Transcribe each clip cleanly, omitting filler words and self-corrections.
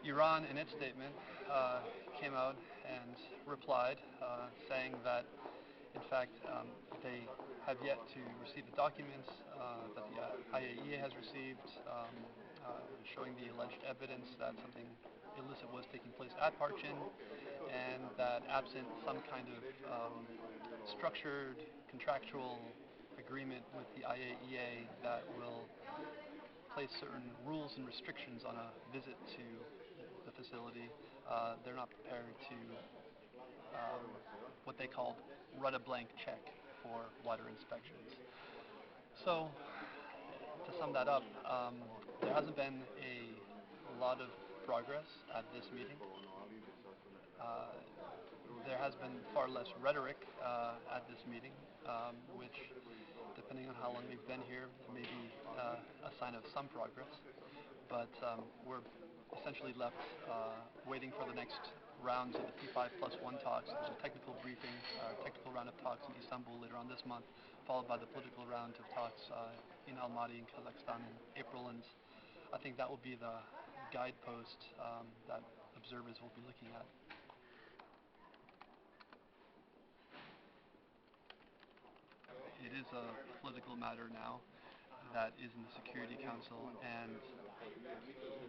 Iran, in its statement, came out and replied, saying that, in fact, they have yet to receive the documents that the IAEA has received, showing the alleged evidence that something illicit was taking place at Parchin, and that absent some kind of structured contractual agreement with the IAEA that will place certain rules and restrictions on a visit to the facility, they're not prepared to what they call write a blank check for wider inspections. So, to sum that up, there hasn't been a lot of progress at this meeting. There has been far less rhetoric at this meeting, which, depending on how long we've been here, may be a sign of some progress. But we're essentially left waiting for the next rounds of the P5+1 talks. There's a technical briefing, technical round of talks in Istanbul later on this month, followed by the political round of talks in Almaty in Kazakhstan in April, and I think that will be the guidepost that observers will be looking at. It is a political matter now that is in the Security Council, and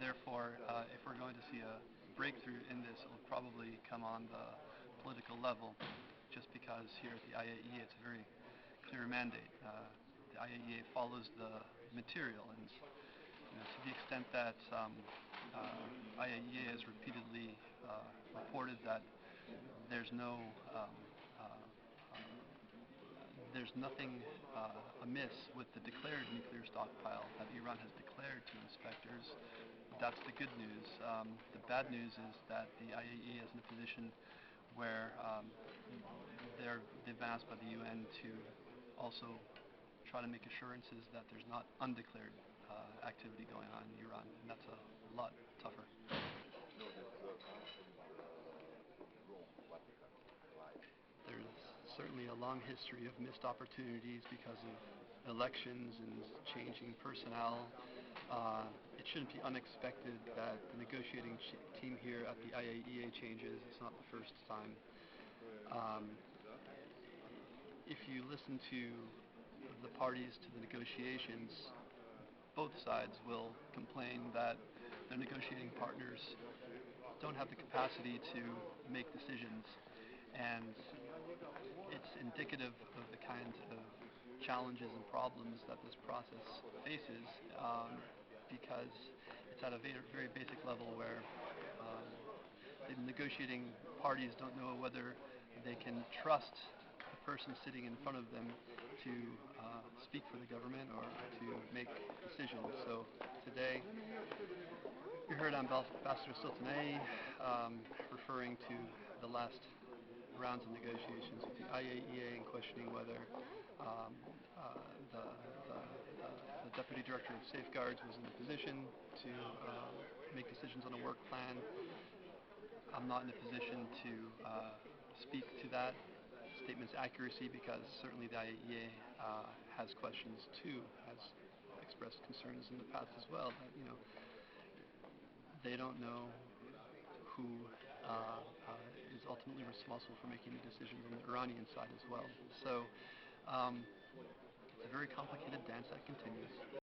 therefore, if we're going to see a breakthrough in this, it will probably come on the political level, just because here at the IAEA it's a very clear mandate. The IAEA follows the material, and to the extent that IAEA has repeatedly reported that there's nothing amiss with the declared nuclear stockpile that Iran has declared to inspectors. That's the good news. The bad news is that the IAEA is in a position where they've been asked by the UN to also try to make assurances that there's not undeclared activity going on in Iran, and that's a lot tougher. There's certainly a long history of missed opportunities because of elections and changing personnel. It shouldn't be unexpected that the negotiating team here at the IAEA changes. It's not the first time. If you listen to the parties to the negotiations, both sides will complain that their negotiating partners don't have the capacity to make decisions, and it's indicative of the kinds of challenges and problems that this process faces, because it's at a very basic level where the negotiating parties don't know whether they can trust the person sitting in front of them to speak for the government or to make decisions. So today, you heard Ambassador Sultanei referring to the last rounds of negotiations with the IAEA and questioning whether the Deputy Director of Safeguards was in a position to make decisions on a work plan. I'm not in a position to speak to that statement's accuracy, because certainly the IAEA has questions too, has expressed concerns in the past as well, that they don't know who is ultimately responsible for making the decisions on the Iranian side as well. So it's a very complicated dance that continues.